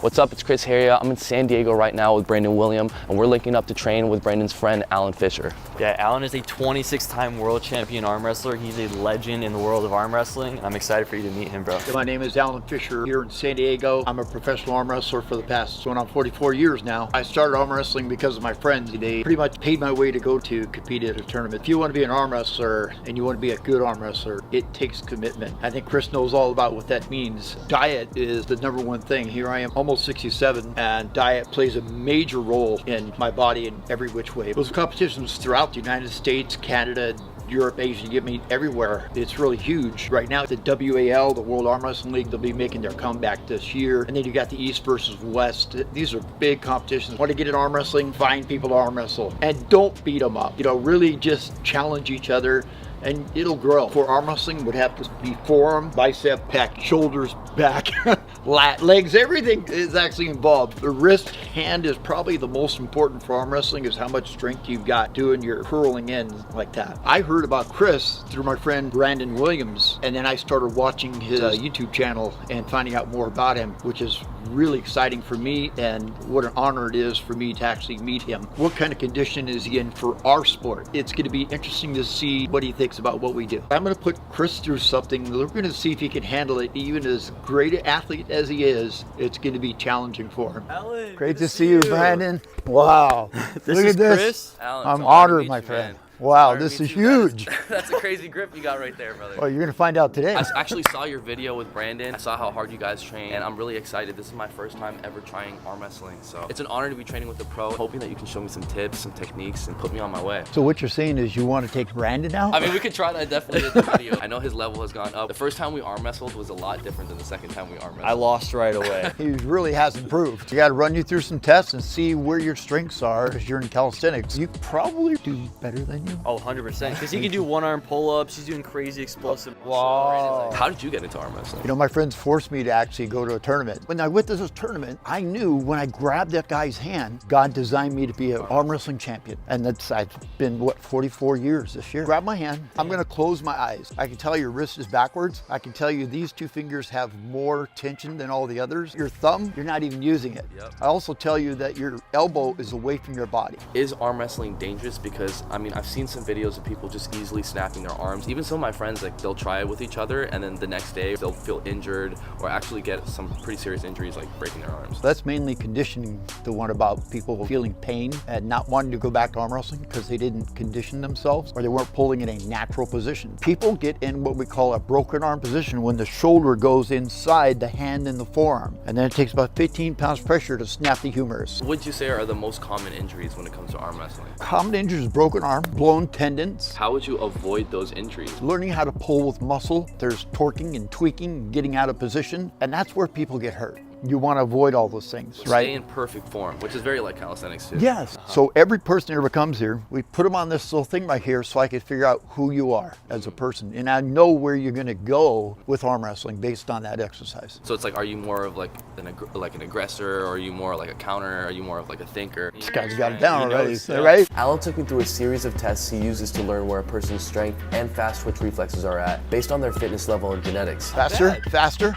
What's up, it's Chris Heria. I'm in San Diego right now with Brandon William, and we're linking up to train with Brandon's friend, Alan Fisher. Yeah, Alan is a 26-time world champion arm wrestler. He's a legend in the world of arm wrestling, and I'm excited for you to meet him, bro. My name is Alan Fisher here in San Diego. I'm a professional arm wrestler for the past going on 44 years now. I started arm wrestling because of my friends. They pretty much paid my way to go to compete at a tournament. If you want to be an arm wrestler and you want to be a good arm wrestler, it takes commitment. I think Chris knows all about what that means. Diet is the number one thing. Here I am, almost 67, and diet plays a major role in my body in every which way. Those competitions throughout the United States, Canada, Europe, Asia, you get me everywhere. It's really huge. Right now, the WAL, the World Arm Wrestling League, they'll be making their comeback this year. And then you got the East versus West. These are big competitions. Want to get in arm wrestling? Find people to arm wrestle. And don't beat them up. You know, really just challenge each other and it'll grow. For arm wrestling, would have to be forearm, bicep, pec, shoulders, back, lat, legs, everything is actually involved. The wrist, hand is probably the most important for arm wrestling, is how much strength you've got doing your curling in like that. I heard about Chris through my friend Brandon Williams, and then I started watching his YouTube channel and finding out more about him, which is really exciting for me, and what an honor it is for me to actually meet him. What kind of condition is he in for our sport? It's going to be interesting to see what he thinks about what we do. I'm going to put Chris through something. We're going to see if he can handle it. Even as great an athlete as he is, it's going to be challenging for him. Alan, great to see you, Brandon. Wow. Look at this. Chris. Alan, I'm honored, my friend. Wow, this is huge. That's a crazy grip you got right there, brother. Well, you're going to find out today. I actually saw your video with Brandon. I saw how hard you guys train, and I'm really excited. This is my first time ever trying arm wrestling, so it's an honor to be training with a pro. Hoping that you can show me some tips, some techniques, and put me on my way. So what you're saying is you want to take Brandon out? I mean, we could try that definitely in the video. I know his level has gone up. The first time we arm wrestled was a lot different than the second time we arm wrestled. I lost right away. He really has improved. You got to run you through some tests and see where your strengths are as you're in calisthenics. You probably do better than you. Oh, 100%. Because he can do one-arm pull-ups. He's doing crazy explosive. Wow. How did you get into arm wrestling? You know, my friends forced me to actually go to a tournament. When I went to this tournament, I knew when I grabbed that guy's hand, God designed me to be an arm wrestling champion. And I've been, what, 44 years this year. Grab my hand. I'm going to close my eyes. I can tell your wrist is backwards. I can tell you these two fingers have more tension than all the others. Your thumb, you're not even using it. Yep. I also tell you that your elbow is away from your body. Is arm wrestling dangerous? Because, I mean, I've seen some videos of people just easily snapping their arms. Even some of my friends, like, they'll try it with each other, and then the next day they'll feel injured or actually get some pretty serious injuries, like breaking their arms. That's mainly conditioning, the one about people feeling pain and not wanting to go back to arm wrestling because they didn't condition themselves or they weren't pulling in a natural position. People get in what we call a broken arm position when the shoulder goes inside the hand and the forearm, and then it takes about 15 pounds pressure to snap the humerus. What would you say are the most common injuries when it comes to arm wrestling? Common injuries: broken arm, blown tendons. How would you avoid those injuries? Learning how to pull with muscle. There's torquing and tweaking, getting out of position, and that's where people get hurt. You want to avoid all those things, right? Stay in perfect form, which is very like calisthenics too. Yes. So every person that ever comes here, we put them on this little thing right here so I can figure out who you are as a person. And I know where you're going to go with arm wrestling based on that exercise. So it's like, are you more of like an aggressor, or are you more like a counter? Are you more of like a thinker? This guy's got it down already, right? Alan took me through a series of tests he uses to learn where a person's strength and fast twitch reflexes are at, based on their fitness level and genetics. Faster, faster.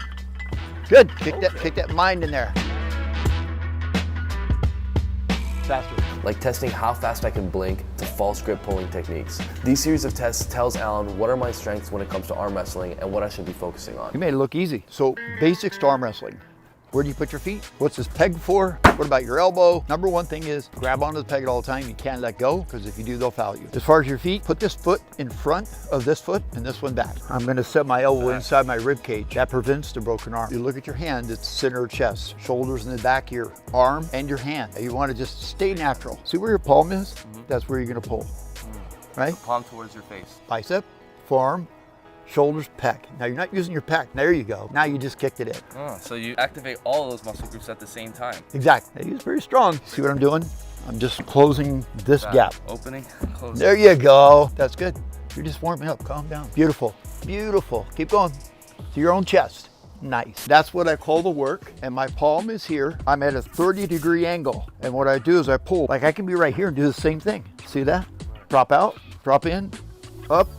Good. Kick that mind in there. Faster. Like testing how fast I can blink to false grip pulling techniques. These series of tests tells Alan what are my strengths when it comes to arm wrestling and what I should be focusing on. You made it look easy. So basics to arm wrestling. Where do you put your feet? What's this peg for? What about your elbow? Number one thing is grab onto the peg at all the time. You can't let go, because if you do, they'll foul you. As far as your feet, put this foot in front of this foot and this one back. I'm gonna set my elbow inside my rib cage. That prevents the broken arm. You look at your hand, it's center of chest, shoulders in the back of your arm and your hand. You wanna just stay natural. See where your palm is? That's where you're gonna pull, right? Palm towards your face. Bicep, forearm, shoulders, pec. Now you're not using your pec. There you go. Now you just kicked it in. Oh, so you activate all of those muscle groups at the same time. Exactly. He's very strong. See what I'm doing? I'm just closing this gap. Opening, closing. There you go. That's good. You're just warming up. Calm down. Beautiful. Beautiful. Keep going to your own chest. Nice. That's what I call the work. And my palm is here. I'm at a 30-degree angle. And what I do is I pull. Like I can be right here and do the same thing. See that? Drop out, drop in, up,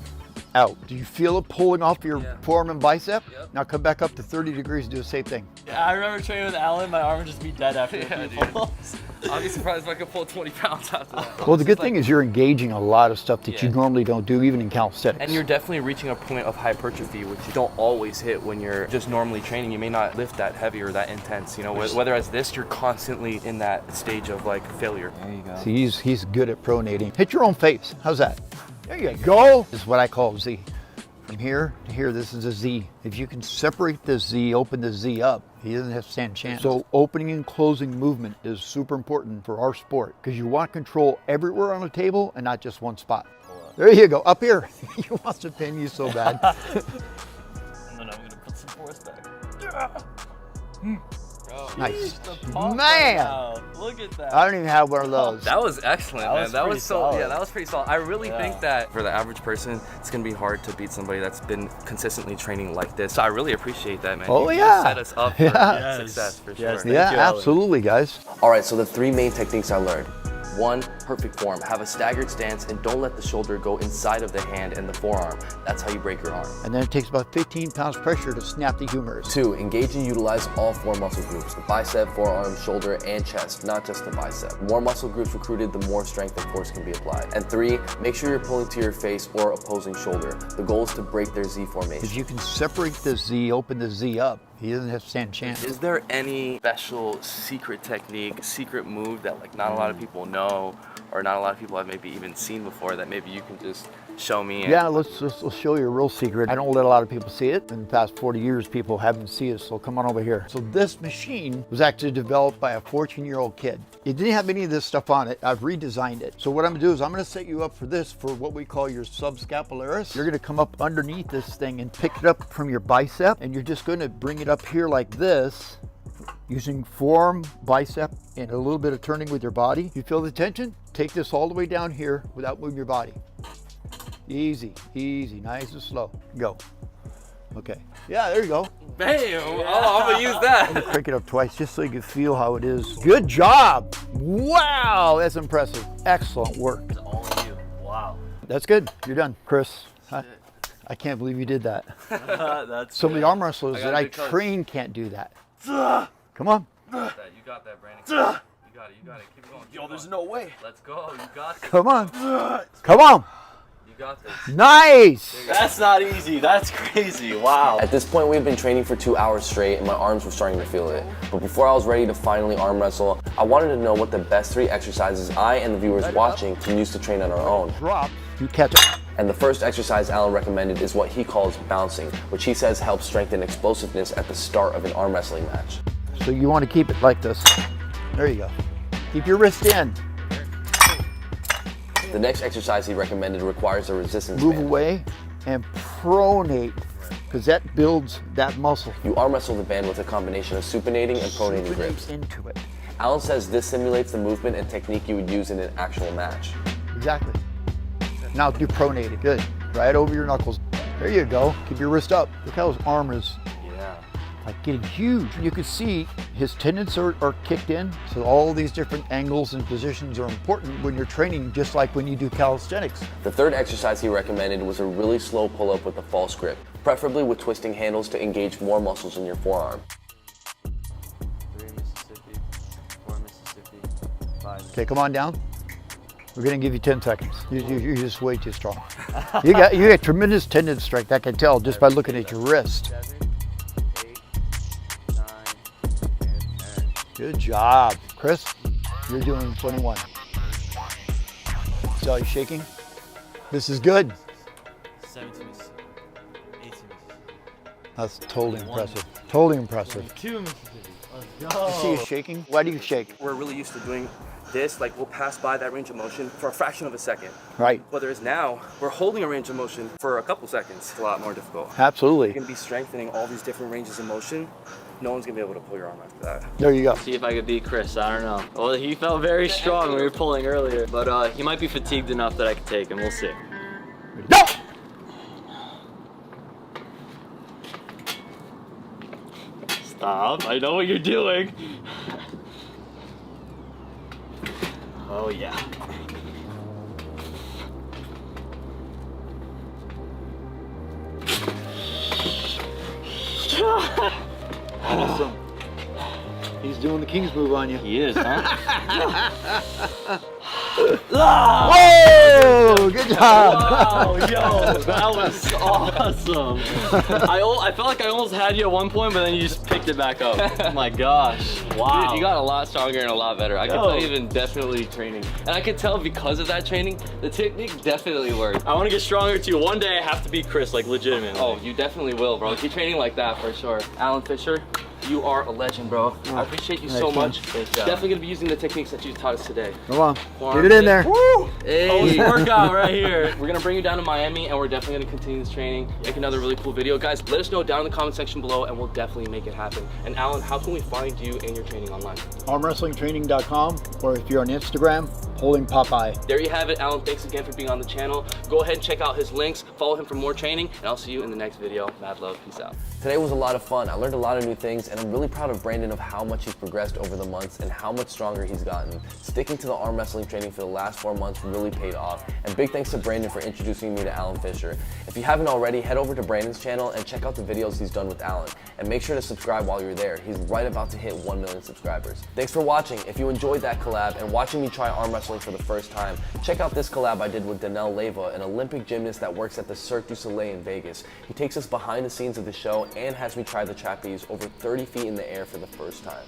out. Do you feel it pulling off your forearm and bicep? Yep. Now come back up to 30 degrees and do the same thing. Yeah, I remember training with Alan, my arm would just be dead after a few pulls. I'd be surprised if I could pull 20 pounds after that. Well, the good thing is you're engaging a lot of stuff that you normally don't do, even in calisthenics. And you're definitely reaching a point of hypertrophy, which you don't always hit when you're just normally training. You may not lift that heavy or that intense, you know, whether as this, you're constantly in that stage of like failure. There you go. See, he's good at pronating. Hit your own face. How's that? There you go. This is what I call Z. From here to here, this is a Z. If you can separate this Z, open the Z up, he doesn't have to stand a chance. So opening and closing movement is super important for our sport because you want control everywhere on the table and not just one spot. There you go, up here. He wants to pin you so bad. And then I'm gonna put some force back. Nice. Right Man! now. Look at that. I don't even have one of those. That was excellent, That man. was That pretty was so solid. yeah, that was pretty solid. I really think that for the average person, it's gonna be hard to beat somebody that's been consistently training like this. So I really appreciate that, man. Oh, You yeah. set us up for Yeah. success for Yes, sure. thank Yeah, you, Alan. absolutely, guys. All right, so the 3 main techniques I learned. 1, perfect form. Have a staggered stance and don't let the shoulder go inside of the hand and the forearm. That's how you break your arm. And then it takes about 15 pounds pressure to snap the humerus. 2, engage and utilize all 4 muscle groups, the bicep, forearm, shoulder, and chest, not just the bicep. The more muscle groups recruited, the more strength and force can be applied. And 3, make sure you're pulling to your face or opposing shoulder. The goal is to break their Z formation. If you can separate the Z, open the Z up, he doesn't have to stand a chance. Is there any special secret technique, secret move that like not a lot of people know or not a lot of people have maybe even seen before that maybe you can just show me? And Yeah, let's show you a real secret. I don't let a lot of people see it. In the past 40 years, people haven't seen it, so come on over here. So this machine was actually developed by a 14-year-old kid. It didn't have any of this stuff on it. I've redesigned it. So what I'm gonna do is I'm gonna set you up for this for what we call your subscapularis. You're gonna come up underneath this thing and pick it up from your bicep, and you're just gonna bring it up here like this, using forearm, bicep, and a little bit of turning with your body. You feel the tension? Take this all the way down here without moving your body. Easy, easy, nice and slow. Go. Okay. Yeah, there you go. bam! Oh, I'm gonna use that. Pick it up twice just so you can feel how it is. Good job. Wow, that's impressive. Excellent work. It's all of you. Wow. That's good. You're done. Chris, I can't believe you did that. That's So many arm wrestlers I that got I a big touch. train can't do that. Come on. You got that, Brandon. You got it. You got it. Keep going. Yo, there's no way. Let's go. You got this. Come on. Come on. You got this. Nice. That's not easy. That's crazy. Wow. At this point, we had been training for 2 hours straight and my arms were starting to feel it. But before I was ready to finally arm wrestle, I wanted to know what the best 3 exercises I and the viewers watching can use to train on our own. Drop. You catch it. And the first exercise Alan recommended is what he calls bouncing, which he says helps strengthen explosiveness at the start of an arm wrestling match. So you want to keep it like this. There you go. Keep your wrist in. The next exercise he recommended requires a resistance Move band. away and pronate, because that builds that muscle. You arm wrestle the band with a combination of supinating and pronating grips. Into it. Alan says this simulates the movement and technique you would use in an actual match. Exactly. Now do pronated. Good. Right over your knuckles. There you go. Keep your wrist up. Look how his arm is like getting huge. You can see his tendons are kicked in. So all these different angles and positions are important when you're training, just like when you do calisthenics. The third exercise he recommended was a really slow pull-up with a false grip, preferably with twisting handles to engage more muscles in your forearm. 3 Mississippi, 4 Mississippi, 5 Okay, come on down. We're gonna give you 10 seconds. You're just way too strong. You got tremendous tendon strength. I can tell just by looking at your wrist. 7, 8, 9, and 10. Good job. Chris, you're doing 21. So you shaking? This is good. 17 Mississippi, 18 Mississippi, That's totally impressive. Totally impressive. 2 Mississippi. Let's You see you shaking? Why do you shake? We're really used to doing this, like we'll pass by that range of motion for a fraction of a second. Right. Whereas now, we're holding a range of motion for a couple seconds. It's a lot more difficult. Absolutely. You're gonna be strengthening all these different ranges of motion. No one's gonna be able to pull your arm after that. There you go. See if I could beat Chris. I don't know. Well, he felt very strong when we were pulling earlier, but he might be fatigued enough that I could take him. We'll see. No! Stop. I know what you're doing. Oh, yeah. Awesome. He's doing the King's move on you. He is, huh? Whoa! Good job. Wow, yo, that was awesome. I felt like I almost had you at one point, but then you just picked it back up. Oh my gosh. Wow. Dude, you got a lot stronger and a lot better. I can Yo. tell you've been definitely training. And I can tell because of that training, the technique definitely worked. I want to get stronger too. One day I have to beat Chris, like legitimately. Oh, you definitely will, bro. Keep training like that for sure. Alan Fisher, you are a legend, bro. I appreciate you so much. Thanks, John. Definitely gonna be using the techniques that you taught us today. Come on. Warm. Get it in there. Hey. Post workout right here. We're gonna bring you down to Miami and we're definitely gonna continue this training, make another really cool video. Guys, let us know down in the comment section below and we'll definitely make it happen. And Alan, how can we find you and your training online? Armwrestlingtraining.com, or if you're on Instagram, Holding Popeye. There you have it, Alan. Thanks again for being on the channel. Go ahead and check out his links, follow him for more training, and I'll see you in the next video. Mad love, peace out. Today was a lot of fun. I learned a lot of new things, and I'm really proud of Brandon of how much he's progressed over the months and how much stronger he's gotten. Sticking to the arm wrestling training for the last 4 months really paid off. And big thanks to Brandon for introducing me to Alan Fisher. If you haven't already, head over to Brandon's channel and check out the videos he's done with Alan. And make sure to subscribe while you're there. He's right about to hit 1 million subscribers. Thanks for watching. If you enjoyed that collab and watching me try arm wrestling for the first time, check out this collab I did with Danelle Leyva, an Olympic gymnast that works at the Cirque du Soleil in Vegas. He takes us behind the scenes of the show and has me try the trapeze over 30 feet in the air for the first time.